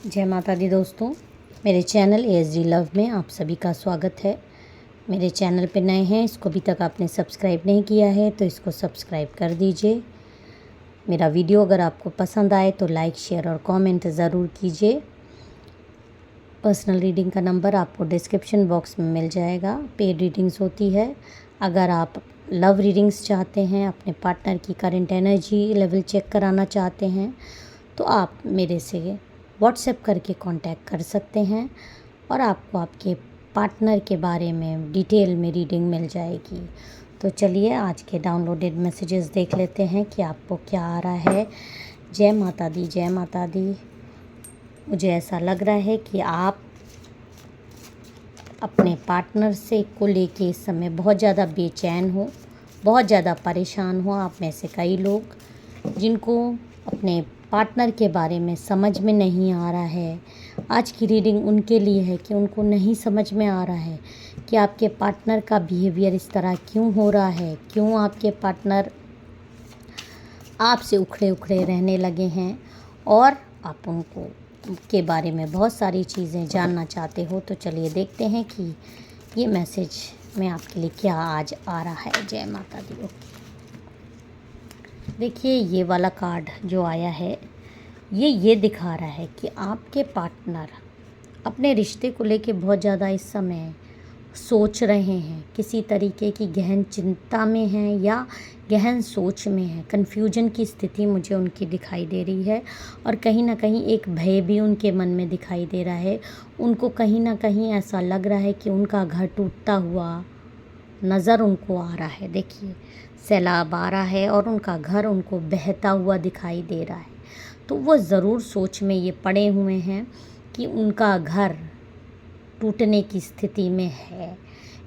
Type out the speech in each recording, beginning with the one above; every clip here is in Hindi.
जय माता दी दोस्तों, मेरे चैनल ASD लव में आप सभी का स्वागत है। मेरे चैनल पे नए हैं, इसको अभी तक आपने सब्सक्राइब नहीं किया है तो इसको सब्सक्राइब कर दीजिए। मेरा वीडियो अगर आपको पसंद आए तो लाइक, शेयर और कमेंट ज़रूर कीजिए। पर्सनल रीडिंग का नंबर आपको डिस्क्रिप्शन बॉक्स में मिल जाएगा। पेड रीडिंग्स होती है। अगर आप लव रीडिंग्स चाहते हैं, अपने पार्टनर की करंट एनर्जी लेवल चेक कराना चाहते हैं तो आप मेरे से व्हाट्सएप करके कांटेक्ट कर सकते हैं और आपको आपके पार्टनर के बारे में डिटेल में रीडिंग मिल जाएगी। तो चलिए आज के डाउनलोडेड मैसेजेस देख लेते हैं कि आपको क्या आ रहा है। जय माता दी, जय माता दी। मुझे ऐसा लग रहा है कि आप अपने पार्टनर से को लेके इस समय बहुत ज़्यादा बेचैन हो, बहुत ज़्यादा परेशान हो। आप में से कई लोग जिनको अपने पार्टनर के बारे में समझ में नहीं आ रहा है, आज की रीडिंग उनके लिए है कि उनको नहीं समझ में आ रहा है कि आपके पार्टनर का बिहेवियर इस तरह क्यों हो रहा है, क्यों आपके पार्टनर आपसे उखड़े उखड़े रहने लगे हैं और आप उनको के बारे में बहुत सारी चीज़ें जानना चाहते हो। तो चलिए देखते हैं कि ये मैसेज में आपके लिए क्या आज आ रहा है। जय माता दी। देखिए, ये वाला कार्ड जो आया है ये दिखा रहा है कि आपके पार्टनर अपने रिश्ते को लेके बहुत ज़्यादा इस समय सोच रहे हैं, किसी तरीके की गहन चिंता में हैं या गहन सोच में हैं। कन्फ्यूजन की स्थिति मुझे उनकी दिखाई दे रही है और कहीं ना कहीं एक भय भी उनके मन में दिखाई दे रहा है। उनको कहीं ना कहीं ऐसा लग रहा है कि उनका घर टूटता हुआ नज़र उनको आ रहा है। देखिए, सैलाब आ रहा है और उनका घर उनको बहता हुआ दिखाई दे रहा है। तो वो ज़रूर सोच में ये पड़े हुए हैं कि उनका घर टूटने की स्थिति में है,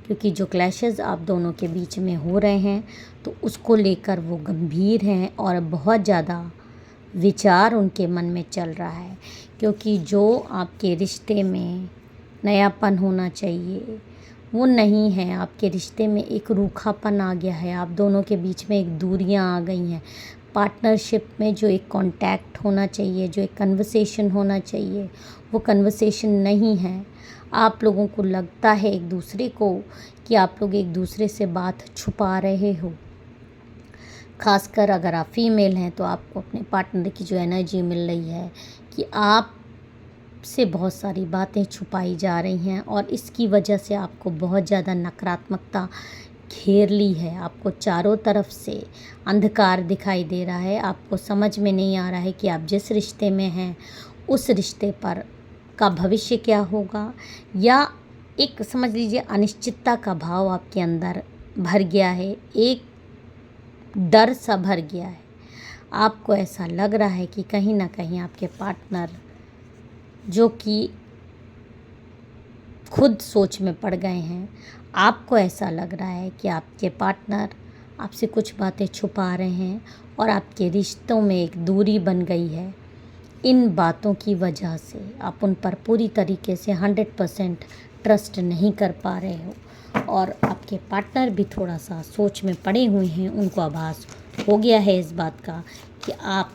क्योंकि जो क्लैशेस आप दोनों के बीच में हो रहे हैं तो उसको लेकर वो गंभीर हैं और बहुत ज़्यादा विचार उनके मन में चल रहा है। क्योंकि जो आपके रिश्ते में नयापन होना चाहिए वो नहीं है। आपके रिश्ते में एक रूखापन आ गया है, आप दोनों के बीच में एक दूरियां आ गई हैं। पार्टनरशिप में जो एक कांटेक्ट होना चाहिए, जो एक कन्वर्सेशन होना चाहिए, वो कन्वर्सेशन नहीं है। आप लोगों को लगता है एक दूसरे को कि आप लोग एक दूसरे से बात छुपा रहे हो। खासकर अगर आप फीमेल हैं तो आपको अपने पार्टनर की जो एनर्जी मिल रही है कि आप से बहुत सारी बातें छुपाई जा रही हैं और इसकी वजह से आपको बहुत ज़्यादा नकारात्मकता घेर ली है। आपको चारों तरफ से अंधकार दिखाई दे रहा है। आपको समझ में नहीं आ रहा है कि आप जिस रिश्ते में हैं उस रिश्ते पर का भविष्य क्या होगा, या एक समझ लीजिए अनिश्चितता का भाव आपके अंदर भर गया है, एक डर सा भर गया है। आपको ऐसा लग रहा है कि कहीं ना कहीं आपके पार्टनर जो कि खुद सोच में पड़ गए हैं, आपको ऐसा लग रहा है कि आपके पार्टनर आपसे कुछ बातें छुपा रहे हैं और आपके रिश्तों में एक दूरी बन गई है। इन बातों की वजह से आप उन पर पूरी तरीके से 100% ट्रस्ट नहीं कर पा रहे हो और आपके पार्टनर भी थोड़ा सा सोच में पड़े हुए हैं। उनको आभास हो गया है इस बात का कि आप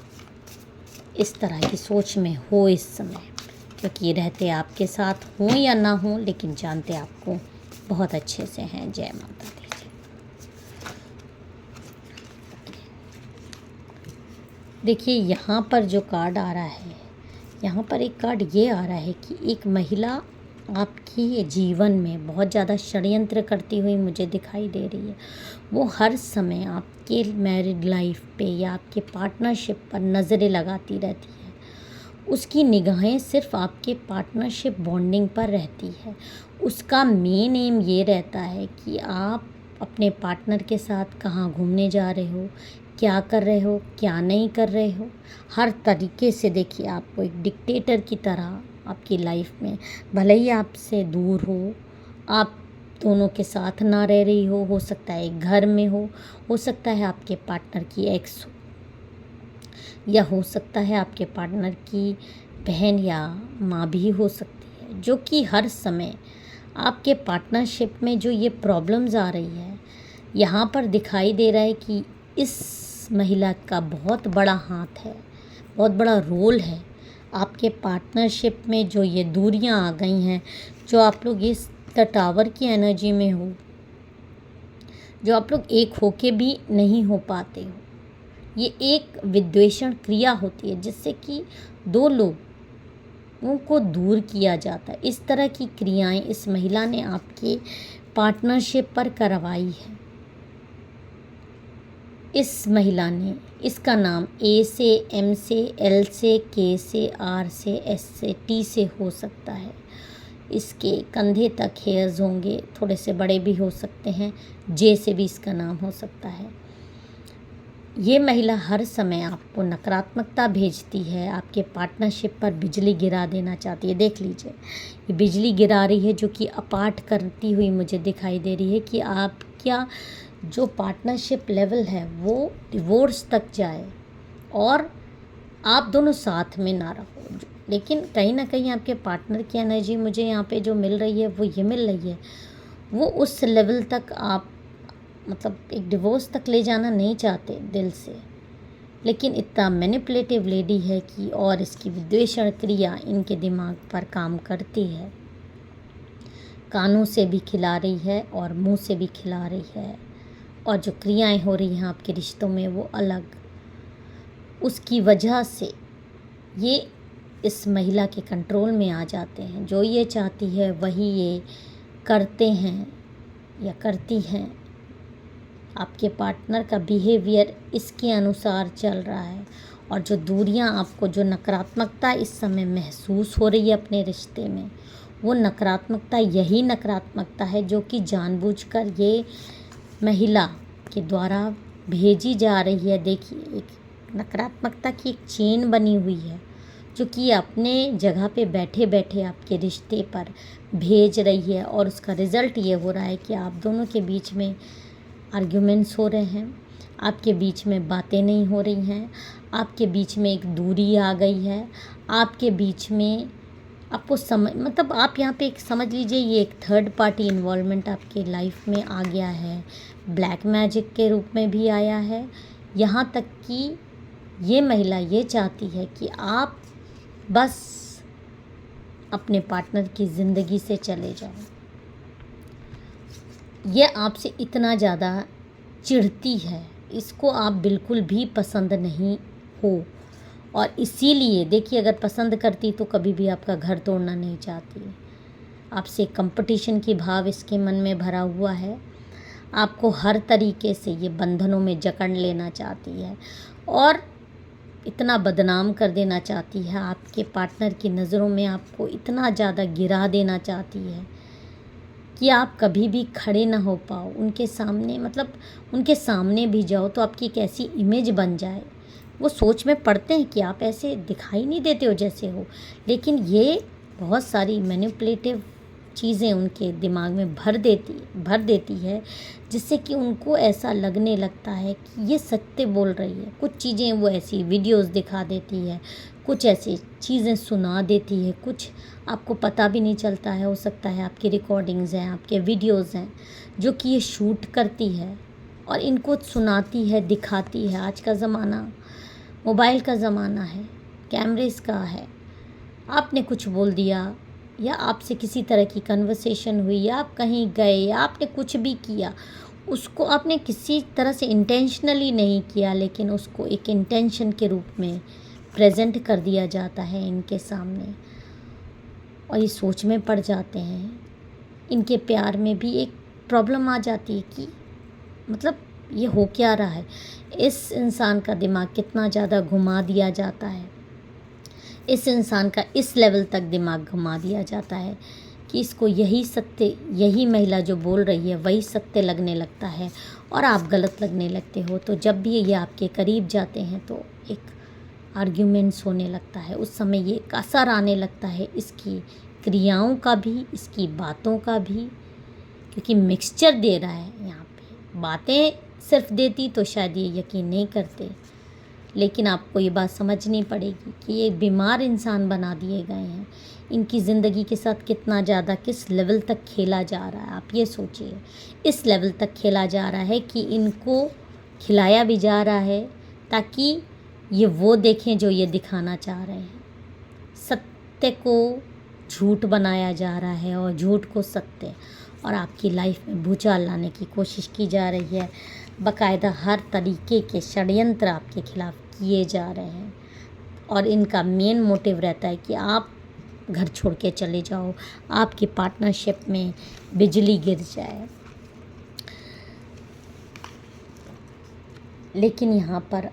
इस तरह की सोच में हो इस समय, क्योंकि रहते आपके साथ हों या ना हों लेकिन जानते आपको बहुत अच्छे से हैं। जय माता दी। देखिए, यहाँ पर जो कार्ड आ रहा है, यहाँ पर एक कार्ड ये आ रहा है कि एक महिला आपकी जीवन में बहुत ज़्यादा षड्यंत्र करती हुई मुझे दिखाई दे रही है। वो हर समय आपके मैरिड लाइफ पे या आपके पार्टनरशिप पर नज़रें लगाती रहती है। उसकी निगाहें सिर्फ आपके पार्टनरशिप बॉन्डिंग पर रहती है। उसका मेन एम ये रहता है कि आप अपने पार्टनर के साथ कहाँ घूमने जा रहे हो, क्या कर रहे हो, क्या नहीं कर रहे हो। हर तरीके से देखिए, आपको एक डिक्टेटर की तरह आपकी लाइफ में, भले ही आपसे दूर हो, आप दोनों के साथ ना रह रही हो सकता है एक घर में हो सकता है आपके पार्टनर की एक्स हो, या हो सकता है आपके पार्टनर की बहन या माँ भी हो सकती है, जो कि हर समय आपके पार्टनरशिप में जो ये प्रॉब्लम्स आ रही है, यहाँ पर दिखाई दे रहा है कि इस महिला का बहुत बड़ा हाथ है, बहुत बड़ा रोल है आपके पार्टनरशिप में जो ये दूरियां आ गई हैं, जो आप लोग इस द टावर की एनर्जी में हो, जो आप लोग एक होके भी नहीं हो पाते हो, ये एक विद्वेषण क्रिया होती है जिससे कि दो लोगों को दूर किया जाता है। इस तरह की क्रियाएं इस महिला ने आपके पार्टनरशिप पर करवाई है। इस महिला ने, इसका नाम ए से, एम से, एल से, के से, आर से, एस से, टी से हो सकता है। इसके कंधे तक हेयर्स होंगे, थोड़े से बड़े भी हो सकते हैं। जे से भी इसका नाम हो सकता है। ये महिला हर समय आपको नकारात्मकता भेजती है, आपके पार्टनरशिप पर बिजली गिरा देना चाहती है। देख लीजिए, ये बिजली गिरा रही है जो कि अपार्ट करती हुई मुझे दिखाई दे रही है कि आप क्या जो पार्टनरशिप लेवल है वो डिवोर्स तक जाए और आप दोनों साथ में ना रहो। लेकिन कहीं ना कहीं आपके पार्टनर की एनर्जी मुझे यहाँ पे जो मिल रही है वो ये मिल रही है, वो उस लेवल तक आप मतलब एक डिवोर्स तक ले जाना नहीं चाहते दिल से, लेकिन इतना मैनिपुलेटिव लेडी है कि और इसकी विद्वेषण क्रिया इनके दिमाग पर काम करती है। कानों से भी खिला रही है और मुंह से भी खिला रही है, और जो क्रियाएं हो रही हैं आपके रिश्तों में वो अलग। उसकी वजह से ये इस महिला के कंट्रोल में आ जाते हैं। जो ये चाहती है वही ये करते हैं या करती हैं। आपके पार्टनर का बिहेवियर इसके अनुसार चल रहा है, और जो दूरियां आपको, जो नकारात्मकता इस समय महसूस हो रही है अपने रिश्ते में, वो नकारात्मकता यही नकारात्मकता है जो कि जानबूझकर ये महिला के द्वारा भेजी जा रही है। देखिए, एक नकारात्मकता की एक चेन बनी हुई है जो कि अपने जगह पे बैठे बैठे आपके रिश्ते पर भेज रही है, और उसका रिज़ल्ट ये हो रहा है कि आप दोनों के बीच में आर्ग्यूमेंट्स हो रहे हैं, आपके बीच में बातें नहीं हो रही हैं, आपके बीच में एक दूरी आ गई है, आपके बीच में आपको मतलब आप यहाँ पे एक समझ लीजिए ये एक थर्ड पार्टी इन्वॉल्वमेंट आपके लाइफ में आ गया है, ब्लैक मैजिक के रूप में भी आया है। यहाँ तक कि ये महिला ये चाहती है कि आप बस अपने पार्टनर की ज़िंदगी से चले जाओ। ये आपसे इतना ज़्यादा चिढ़ती है, इसको आप बिल्कुल भी पसंद नहीं हो, और इसीलिए देखिए, अगर पसंद करती तो कभी भी आपका घर तोड़ना नहीं चाहती। आपसे कंपटीशन की भाव इसके मन में भरा हुआ है, आपको हर तरीके से ये बंधनों में जकड़ लेना चाहती है और इतना बदनाम कर देना चाहती है। आपके पार्टनर की नज़रों में आपको इतना ज़्यादा गिरा देना चाहती है कि आप कभी भी खड़े ना हो पाओ उनके सामने। मतलब उनके सामने भी जाओ तो आपकी एक ऐसी इमेज बन जाए, वो सोच में पड़ते हैं कि आप ऐसे दिखाई नहीं देते हो जैसे हो, लेकिन ये बहुत सारी मैनिपुलेटिव चीज़ें उनके दिमाग में भर देती है, जिससे कि उनको ऐसा लगने लगता है कि ये सत्य बोल रही है। कुछ चीज़ें वो ऐसी वीडियोस दिखा देती है, कुछ ऐसी चीज़ें सुना देती है, कुछ आपको पता भी नहीं चलता है। हो सकता है आपकी रिकॉर्डिंग्स हैं, आपके वीडियोस हैं जो कि ये शूट करती है और इनको सुनाती है, दिखाती है। आज का ज़माना मोबाइल का ज़माना है, कैमरेस का है। आपने कुछ बोल दिया या आपसे किसी तरह की कन्वर्सेशन हुई या आप कहीं गए या आपने कुछ भी किया, उसको आपने किसी तरह से इंटेंशनली नहीं किया, लेकिन उसको एक इंटेंशन के रूप में प्रेजेंट कर दिया जाता है इनके सामने, और ये सोच में पड़ जाते हैं। इनके प्यार में भी एक प्रॉब्लम आ जाती है कि मतलब ये हो क्या रहा है। इस इंसान का दिमाग कितना ज़्यादा घुमा दिया जाता है, इस इंसान का इस लेवल तक दिमाग घुमा दिया जाता है कि इसको यही सत्य, यही महिला जो बोल रही है वही सत्य लगने लगता है और आप गलत लगने लगते हो। तो जब भी ये आपके करीब जाते हैं तो एक आर्ग्यूमेंट्स होने लगता है। उस समय ये एक असर आने लगता है इसकी क्रियाओं का भी, इसकी बातों का भी, क्योंकि मिक्सचर दे रहा है यहाँ पे। बातें सिर्फ देती तो शायद ये यकीन नहीं करते, लेकिन आपको ये बात समझनी पड़ेगी कि ये बीमार इंसान बना दिए गए हैं। इनकी ज़िंदगी के साथ कितना ज़्यादा, किस लेवल तक खेला जा रहा है, आप ये सोचिए। इस लेवल तक खेला जा रहा है कि इनको खिलाया भी जा रहा है ताकि ये वो देखें जो ये दिखाना चाह रहे हैं। सत्य को झूठ बनाया जा रहा है और झूठ को सत्य, और आपकी लाइफ में भूचाल लाने की कोशिश की जा रही है। बाकायदा हर तरीके के षड्यंत्र आपके खिलाफ किए जा रहे हैं और इनका मेन मोटिव रहता है कि आप घर छोड़ के चले जाओ, आपकी पार्टनरशिप में बिजली गिर जाए। लेकिन यहाँ पर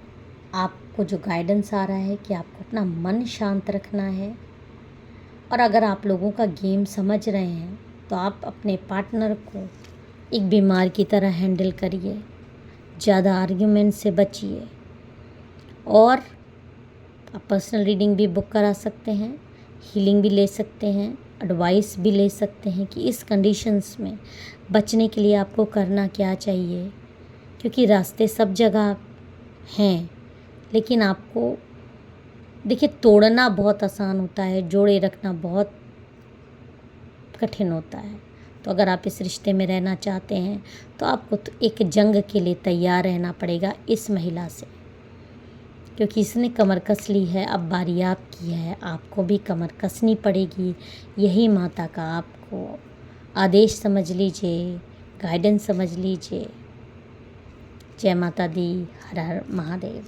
आपको जो गाइडेंस आ रहा है कि आपको अपना मन शांत रखना है, और अगर आप लोगों का गेम समझ रहे हैं तो आप अपने पार्टनर को एक बीमार की तरह हैंडल करिए, ज़्यादा आर्ग्यूमेंट से बचिए, और आप पर्सनल रीडिंग भी बुक करा सकते हैं, हीलिंग भी ले सकते हैं, एडवाइस भी ले सकते हैं कि इस कंडीशंस में बचने के लिए आपको करना क्या चाहिए। क्योंकि रास्ते सब जगह हैं, लेकिन आपको देखिए तोड़ना बहुत आसान होता है, जोड़े रखना बहुत कठिन होता है। तो अगर आप इस रिश्ते में रहना चाहते हैं तो आपको तो एक जंग के लिए तैयार रहना पड़ेगा इस महिला से, क्योंकि इसने कमर कस ली है। अब बारी आपकी है, आपको भी कमर कसनी पड़ेगी। यही माता का आपको आदेश समझ लीजिए, गाइडेंस समझ लीजिए। जय माता दी। हर हर महादेव।